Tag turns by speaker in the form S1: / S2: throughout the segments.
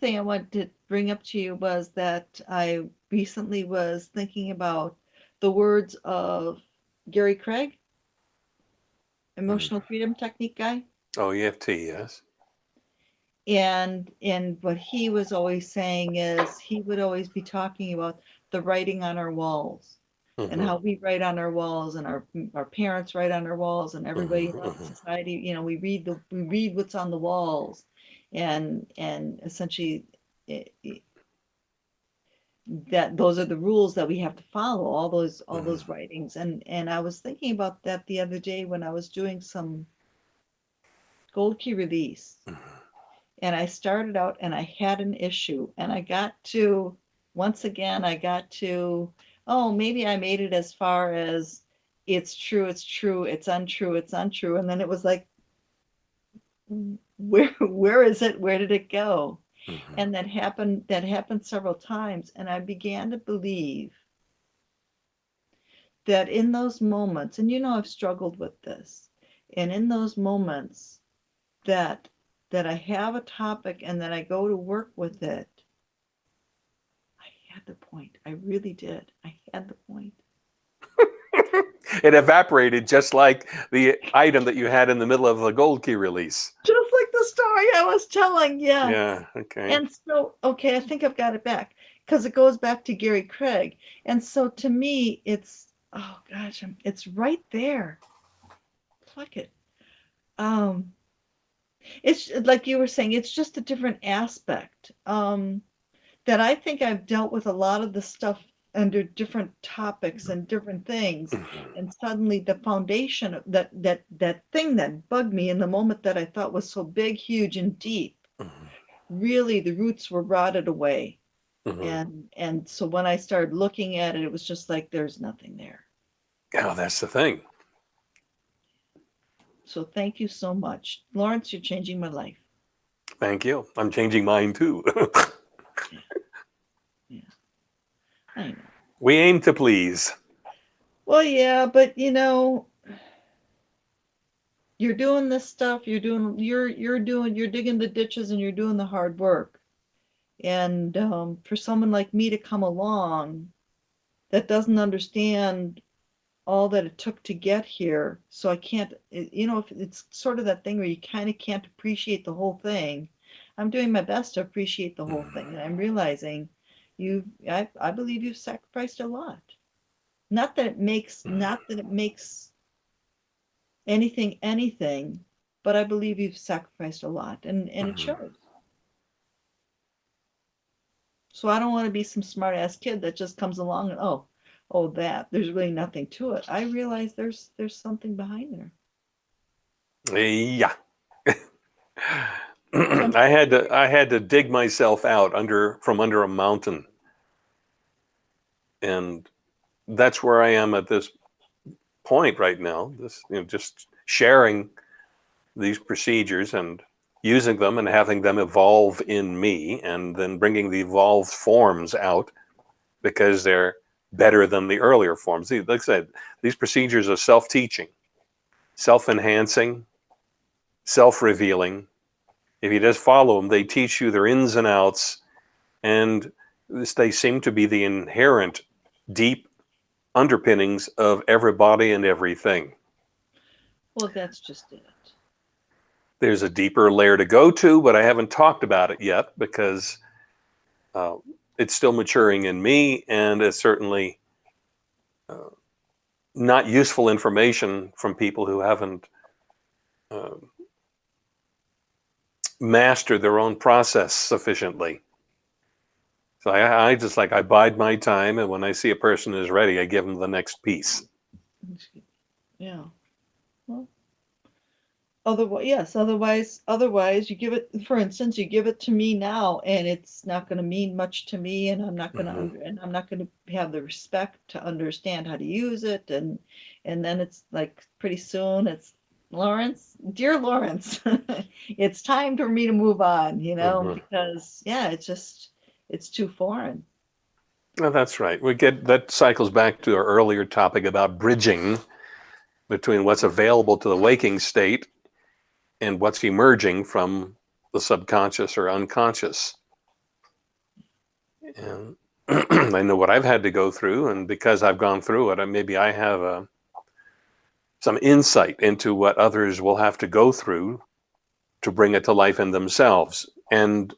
S1: thing I wanted to bring up to you was that I recently was thinking about the words of Gary Craig,
S2: Mhm.
S1: emotional freedom technique guy.
S2: Oh, E.F.T, yes.
S1: And what he was always saying is he would always be talking about the writing on our walls and
S2: Hmm.
S1: how we write on our walls and our parents write on our walls and everybody
S2: Hmm.
S1: else in
S2: Hmm.
S1: society, we read what's on the walls and essentially it, that those are the rules that we have to follow, all
S2: Hmm.
S1: those writings. And I was thinking about that the other day when I was doing some gold key release, and I started out and I had an issue and I got to, once again I got to, oh, maybe I made it as far as it's true, it's true, it's untrue, it's untrue, and then it was like, where is it, where did it go?
S2: Hmm.
S1: And that happened several times, and I began to believe that in those moments, and I've struggled with this, and in those moments that I have a topic and that I go to work with it, I had the point. I really did. I had the point.
S2: It evaporated just like the item that you had in the middle of the gold key release.
S1: Just like the story I was telling, yeah.
S2: Yeah, okay.
S1: And so, okay, I think I've got it back because it goes back to Gary Craig. And so to me, oh gosh, it's right there. Pluck it. Um, it's like you were saying, it's just a different aspect. That I think I've dealt with a lot of the stuff under different topics and different things,
S2: Hmm.
S1: and suddenly the foundation of that thing that bugged me in the moment that I thought was so big, huge, and deep, really the roots were rotted away.
S2: Hmm.
S1: And so when I started looking at it, it was just like there's nothing there.
S2: Oh, that's the thing.
S1: So thank you so much, Lawrence. You're changing my life.
S2: Thank you. I'm changing mine too.
S1: Yeah, yeah, I know.
S2: We aim to please.
S1: Well, yeah, but you're doing this stuff, you're digging the ditches and you're doing the hard work. And for someone like me to come along that doesn't understand all that it took to get here, so I can't, if it's sort of that thing where you kind of can't appreciate the whole thing. I'm doing my best to appreciate the whole thing, and I'm realizing I believe you've sacrificed a lot. Not that it makes anything, but I believe you've sacrificed a lot, and it
S2: Mhm.
S1: shows. So I don't want to be some smart ass kid that just comes along and, oh, that there's really nothing to it. I realize there's something behind there.
S2: Yeah.
S1: So I'm
S2: I had to dig myself out from under a mountain, and that's where I am at this point right now. This, just sharing these procedures and using them and having them evolve in me, and then bringing the evolved forms out because they're better than the earlier forms. Like I said, these procedures are self-teaching, self-enhancing, self-revealing. If you just follow them, they teach you their ins and outs, and they seem to be the inherent deep underpinnings of everybody and everything.
S1: well, that's just it.
S2: There's a deeper layer to go to, but I haven't talked about it yet because uh, it's still maturing in me, and it's certainly uh, not useful information from people who haven't uh, mastered their own process sufficiently. So I just I bide my time, and when I see a person is ready, I give them the next piece.
S1: Yeah. Well, otherwise, yes. Otherwise, you give it. For instance, you give it to me now, and it's not going to mean much to me, and
S2: Hmm.
S1: I'm not going to have the respect to understand how to use it, and then it's like pretty soon it's Lawrence, dear Lawrence, it's time for me to move on,
S2: Hmm.
S1: because yeah, it's too foreign.
S2: Well, that's right. That cycles back to our earlier topic about bridging between what's available to the waking state and what's emerging from the subconscious or unconscious. And I know what I've had to go through, and because I've gone through it, maybe I have some insight into what others will have to go through to bring it to life in themselves, and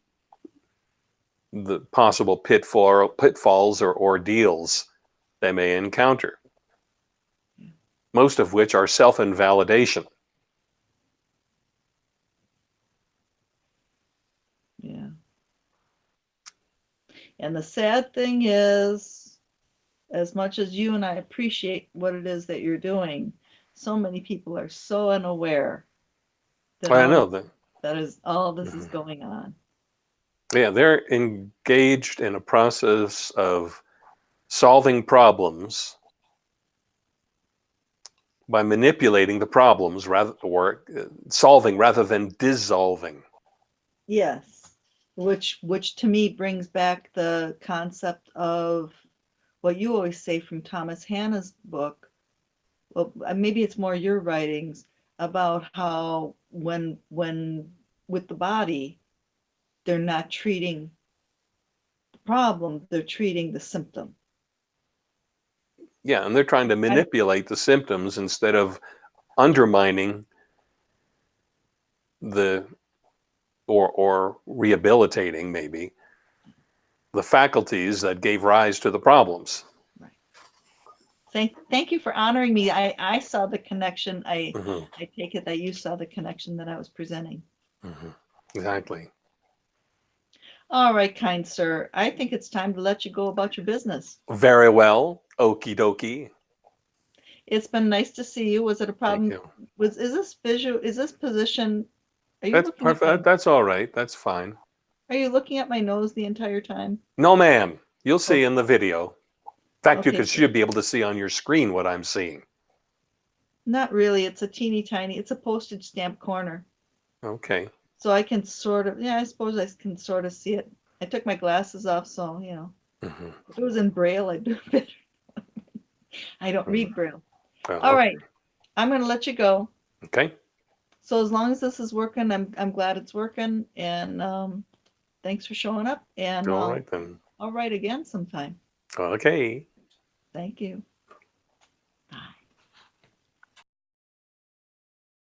S2: the possible pitfalls or ordeals they may encounter, most of which are self-invalidation.
S1: Yeah. And the sad thing is, as much as you and I appreciate what it is that you're doing, so many people are so unaware that
S2: I know that.
S1: all this is
S2: Mhm.
S1: going on.
S2: Yeah, they're engaged in a process of solving problems by manipulating the problems or solving rather than dissolving.
S1: Yes. Which to me brings back the concept of what you always say from Thomas Hanna's book. Well, maybe it's more your writings about how when with the body, they're not treating the problem, they're treating the symptom.
S2: Yeah, and they're trying to manipulate the symptoms instead of undermining the or rehabilitating maybe the faculties that gave rise to the problems.
S1: Right. Thank you for honoring me. I saw the connection.
S2: Mm-hmm.
S1: I take it that you saw the connection that I was presenting.
S2: Mm-hmm. Exactly.
S1: All right, kind sir. I think it's time to let you go about your business.
S2: Very well. Okie dokie.
S1: It's been nice to see you. Was it a
S2: Thank
S1: problem?
S2: you.
S1: Is this visual? Is this position? Are you
S2: That's
S1: looking at my?
S2: perfect. That's all right. That's fine.
S1: Are you looking at my nose the entire time?
S2: No, ma'am. You'll see
S1: Okay.
S2: in the video. In fact, you
S1: Okay.
S2: should be able to see on your screen what I'm seeing.
S1: Not really. It's a teeny tiny. It's a postage stamp corner.
S2: Okay.
S1: So I can sort of. Yeah, I suppose I can sort of see it. I took my glasses off, so
S2: Mm-hmm.
S1: if it was in Braille, I'd do it better. I don't
S2: Mm-hmm.
S1: read Braille. All
S2: Okay.
S1: right. I'm going to let you go.
S2: Okay.
S1: So as long as this is working, I'm glad it's working. And thanks for showing up. And
S2: All right then.
S1: I'll write again sometime.
S2: Okay.
S1: Thank you.